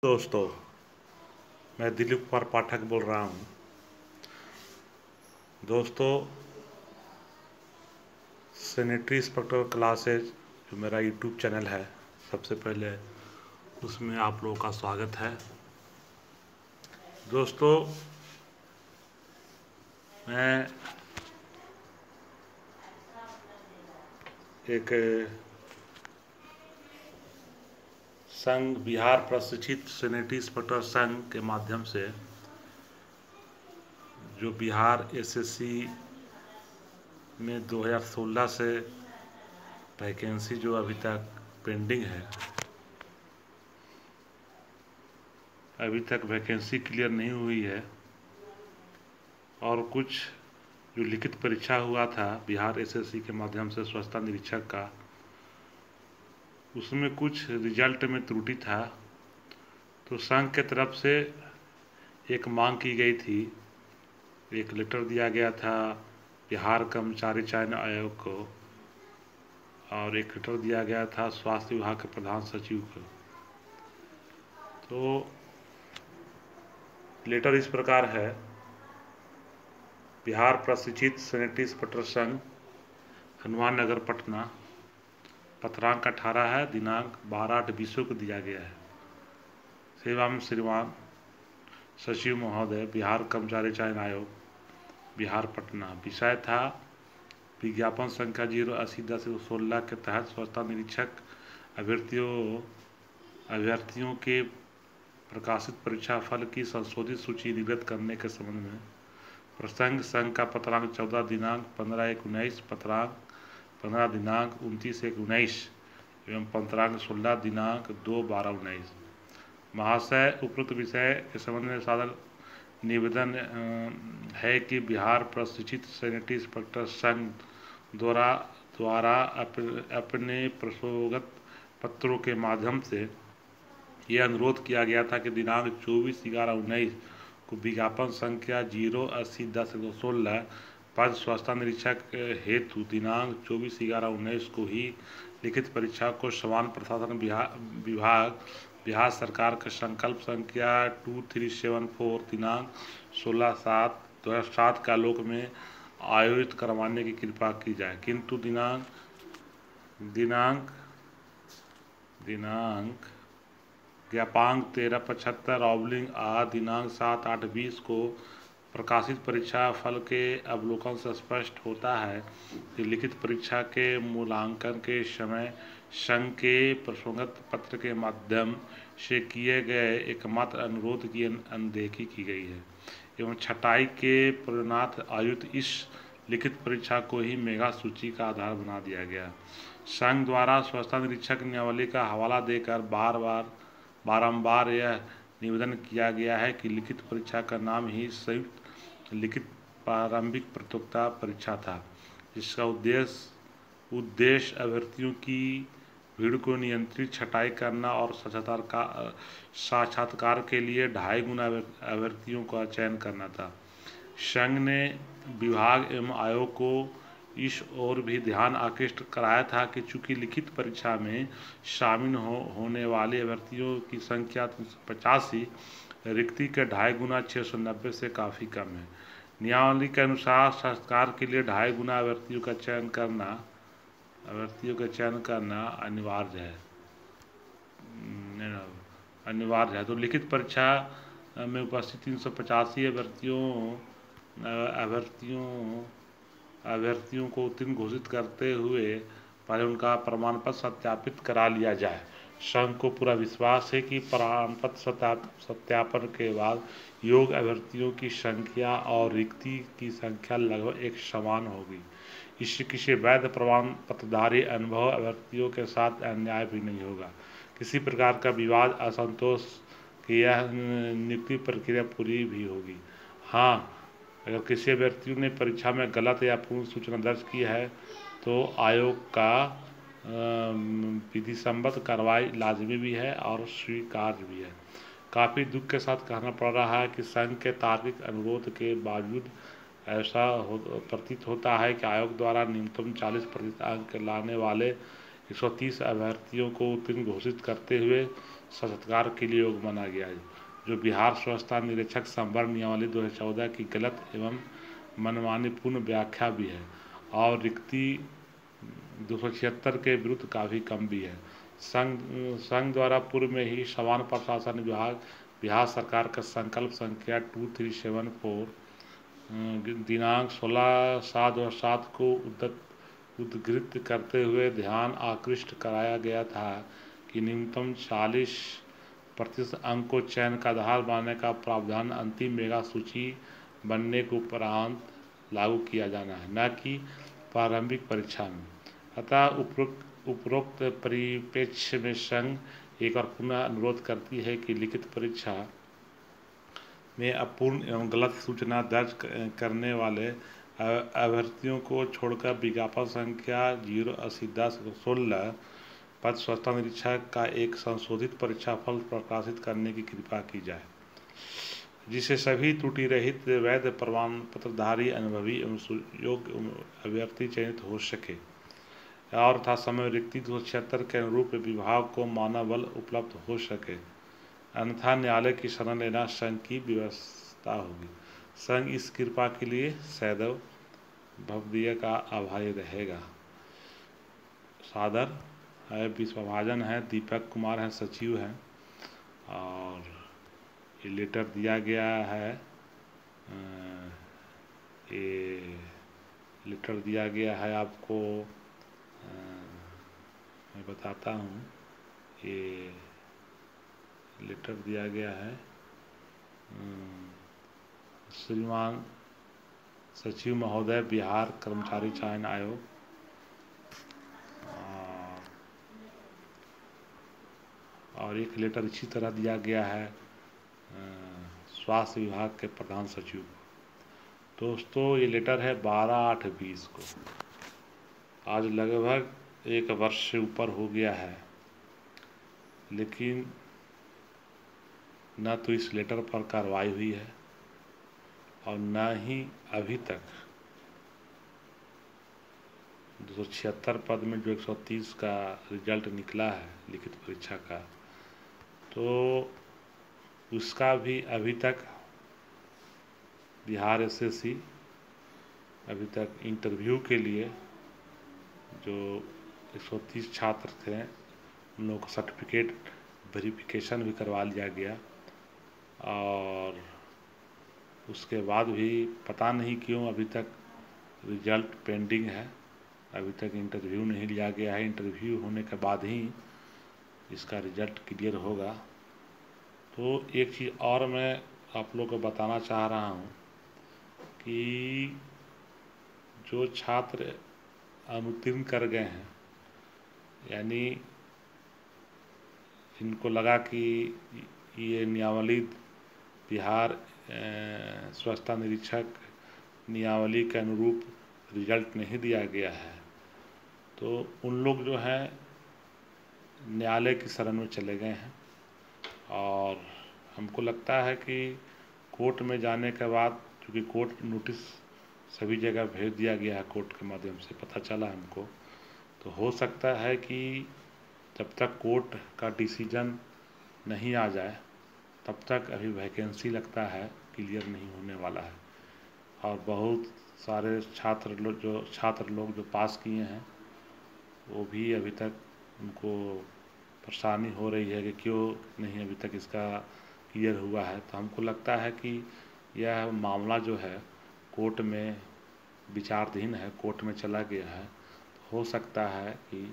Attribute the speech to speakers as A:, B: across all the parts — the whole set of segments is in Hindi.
A: दोस्तों, मैं दिलीप कुमार पाठक बोल रहा हूँ। दोस्तों, सैनिटरी इंस्पेक्टर क्लासेज जो मेरा यूट्यूब चैनल है, सबसे पहले उसमें आप लोगों का स्वागत है। दोस्तों, मैं एक संघ बिहार प्रशिक्षित सैनिटरी इंस्पेक्टर संघ के माध्यम से जो बिहार एसएससी में 2016 से वैकेंसी जो अभी तक पेंडिंग है, अभी तक वैकेंसी क्लियर नहीं हुई है और कुछ जो लिखित परीक्षा हुआ था बिहार एसएससी के माध्यम से स्वच्छता निरीक्षक का, उसमें कुछ रिजल्ट में त्रुटि था। तो संघ के तरफ से एक मांग की गई थी, एक लेटर दिया गया था बिहार कर्मचारी चयन आयोग को और एक लेटर दिया गया था स्वास्थ्य विभाग के प्रधान सचिव को। तो लेटर इस प्रकार है: बिहार प्रशिक्षित सैनिटरी इंस्पेक्टर संघ, हनुमान नगर, पटना। पत्रांक 18 है, दिनांक 12/8/20 को दिया गया है। सेवाम श्रीमान सचिव महोदय, बिहार कर्मचारी चयन आयोग, बिहार, पटना। विषय था विज्ञापन संख्या 080/10/16 के तहत स्वच्छता निरीक्षक अभ्यर्थियों के प्रकाशित परीक्षा फल की संशोधित सूची निर्गत करने के संबंध में प्रसंग संघ का पत्रांक 14 दिनांक 15/1/19, पत्रांक 15 दिनांक 29/1/19 एवं पत्रांक 16 दिनांक 2/12/19। महाशय, उपरोक्त विषय के संबंध में सादर निवेदन है कि बिहार प्रशिक्षित सैनिटरी इंस्पेक्टर संघ द्वारा अपने प्रसोगत पत्रों के माध्यम से यह अनुरोध किया गया था कि दिनांक 24/11/19 को विज्ञापन संख्या 080/10/16 पद स्वच्छता निरीक्षक हेतु दिनांक 24/11/19 को ही लिखित परीक्षा को समान प्रशासन विभाग बिहार सरकार के संकल्प संख्या 2374 दिनांक 16/7/2007 के आलोक में आयोजित करवाने की कृपा की जाए। किंतु दिनांक ज्ञापांक 1375/आ दिनांक 7/8/20 को प्रकाशित परीक्षा फल के अवलोकन से स्पष्ट होता है कि लिखित परीक्षा के मूल्यांकन के समय संघ के प्रसंगत पत्र के माध्यम से किए गए एकमात्र अनुरोध की अनदेखी की गई है एवं छटाई के परिणात आयुक्त इस लिखित परीक्षा को ही मेगा सूची का आधार बना दिया गया। संघ द्वारा स्वच्छता निरीक्षक नियमावली का हवाला देकर बारंबार यह निवेदन किया गया है कि लिखित परीक्षा का नाम ही संयुक्त लिखित प्रारंभिक प्रतियोगिता परीक्षा था, जिसका उद्देश्य अभ्यर्थियों की भीड़ को नियंत्रित, छटाई करना और साक्षात्कार के लिए 2.5 गुना अभ्यर्थियों का चयन करना था। संघ ने विभाग एवं आयोग को इस ओर भी ध्यान आकृष्ट कराया था कि चूंकि लिखित परीक्षा में शामिल होने वाले अभ्यर्थियों की संख्या 385, रिक्ति के 2.5 गुना 690 से काफ़ी कम है। नियमावली के अनुसार साक्षात्कार के लिए 2.5 गुना अभ्यर्थियों का चयन करना अनिवार्य है। तो लिखित परीक्षा में उपस्थित 385 अभ्यर्थियों को उत्तीर्ण घोषित करते हुए पहले उनका प्रमाण पत्र सत्यापित करा लिया जाए। संघ को पूरा विश्वास है कि प्रमाण पत्र सत्यापन के बाद योग्य अभ्यर्थियों की संख्या और रिक्ति की संख्या लगभग एक समान होगी। इससे किसी वैध प्रमाण पत्रधारी अनुभव अभ्यर्थियों के साथ अन्याय भी नहीं होगा। किसी प्रकार का विवाद, असंतोष की यह नियुक्ति प्रक्रिया पूरी भी होगी। हाँ, अगर किसी अभ्यर्थियों ने परीक्षा में गलत या पूर्ण सूचना दर्ज की है तो आयोग का विधि सम्मत कार्रवाई लाजमी भी है और स्वीकार्य भी है। काफ़ी दुख के साथ कहना पड़ रहा है कि संघ के तार्किक अनुरोध के बावजूद ऐसा प्रतीत होता है कि आयोग द्वारा न्यूनतम 40% अंक लाने वाले 130 अभ्यर्थियों को उत्तीर्ण घोषित करते हुए सत्कार के लिए योग्य माना गया है, जो बिहार स्वच्छता निरीक्षक संवर्ग नियमावली 2014 की गलत एवं मनमानीपूर्ण व्याख्या भी है और रिक्ति 276 के विरुद्ध काफ़ी कम भी है। संघ द्वारा पूर्व में ही सामान्य प्रशासन विभाग बिहार सरकार का संकल्प संख्या 2374 दिनांक 16/7/2007 को उद्धृत करते हुए ध्यान आकृष्ट कराया गया था कि न्यूनतम 40% अंक को चयन का आधार मानने का प्रावधान अंतिम मेगा सूची बनने के उपरांत लागू किया जाना है, न कि प्रारंभिक परीक्षा में। अतः उपरोक्त परिप्रेक्ष्य में संघ एक बार पुनः अनुरोध करती है कि लिखित परीक्षा में अपूर्ण एवं गलत सूचना दर्ज करने वाले अभ्यर्थियों को छोड़कर विज्ञापन संख्या 0801016 पद स्वच्छता निरीक्षक का एक संशोधित परीक्षाफल प्रकाशित करने की कृपा की जाए, जिससे सभी त्रुटि रहित वैध प्रमाण पत्रधारी अनुभवी एवं योग्य अभ्यर्थी चयनित हो सके और तथा समय रिक्ति 276 के अनुरूप विभाग को मानव बल उपलब्ध हो सके, अन्यथा न्यायालय की शरण लेना संघ की व्यवस्था होगी। संघ इस कृपा के लिए सदैव भवदीय का आभारी रहेगा। सादर है, विश्वभाजन है, दीपक कुमार हैं, सचिव हैं, और ये लेटर दिया गया है। ये लेटर दिया गया है आपको, मैं बताता हूँ। ये लेटर दिया गया है श्रीमान सचिव महोदय, बिहार कर्मचारी चयन आयोग, और एक लेटर इसी तरह दिया गया है स्वास्थ्य विभाग के प्रधान सचिव को। दोस्तों, ये लेटर है 12/8/20 को। आज लगभग 1 वर्ष से ऊपर हो गया है, लेकिन न तो इस लेटर पर कार्रवाई हुई है और न ही अभी तक 276 पद में जो 130 का रिजल्ट निकला है लिखित परीक्षा का, तो उसका भी अभी तक बिहार एसएससी अभी तक इंटरव्यू के लिए जो 130 छात्र थे उन लोगों का सर्टिफिकेट वेरिफिकेशन भी करवा लिया गया, और उसके बाद भी पता नहीं क्यों अभी तक रिजल्ट पेंडिंग है। अभी तक इंटरव्यू नहीं लिया गया है। इंटरव्यू होने के बाद ही इसका रिजल्ट क्लियर होगा। तो एक चीज़ और मैं आप लोगों को बताना चाह रहा हूँ कि जो छात्र अनुत्तीर्ण कर गए हैं, यानी इनको लगा कि ये नियमावली बिहार स्वच्छता निरीक्षक नियमावली के अनुरूप रिजल्ट नहीं दिया गया है, तो उन लोग जो हैं न्यायालय की शरण में चले गए हैं। और हमको लगता है कि कोर्ट में जाने के बाद, क्योंकि कोर्ट नोटिस सभी जगह भेज दिया गया है, कोर्ट के माध्यम से पता चला हमको, तो हो सकता है कि जब तक कोर्ट का डिसीजन नहीं आ जाए तब तक अभी वैकेंसी लगता है क्लियर नहीं होने वाला है। और बहुत सारे छात्र लोग जो पास किए हैं वो भी अभी तक उनको परेशानी हो रही है कि क्यों नहीं अभी तक इसका क्लियर हुआ है। तो हमको लगता है कि यह मामला जो है कोर्ट में विचाराधीन है, कोर्ट में चला गया है। तो हो सकता है कि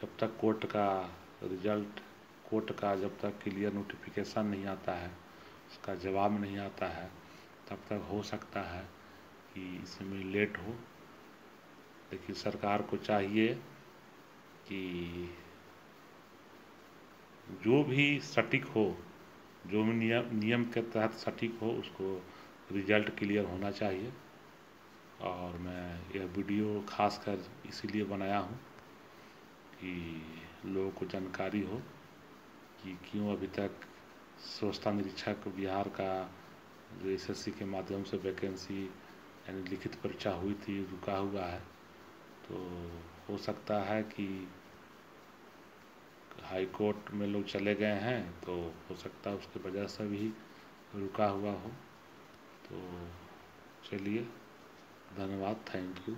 A: जब तक कोर्ट का रिजल्ट, कोर्ट का जब तक क्लियर नोटिफिकेशन नहीं आता है, उसका जवाब नहीं आता है, तब तक हो सकता है कि इसमें लेट हो। लेकिन सरकार को चाहिए कि जो भी सटीक हो, जो भी नियम के तहत सटीक हो, उसको रिजल्ट क्लियर होना चाहिए। और मैं यह वीडियो खासकर इसीलिए बनाया हूँ कि लोगों को जानकारी हो कि क्यों अभी तक स्वच्छता निरीक्षक बिहार का जो एसएससी के माध्यम से वैकेंसी यानी लिखित परीक्षा हुई थी, रुका हुआ है। तो हो सकता है कि हाई कोर्ट में लोग चले गए हैं, तो हो सकता है उसकी वजह से भी रुका हुआ हो। तो चलिए, धन्यवाद, थैंक यू।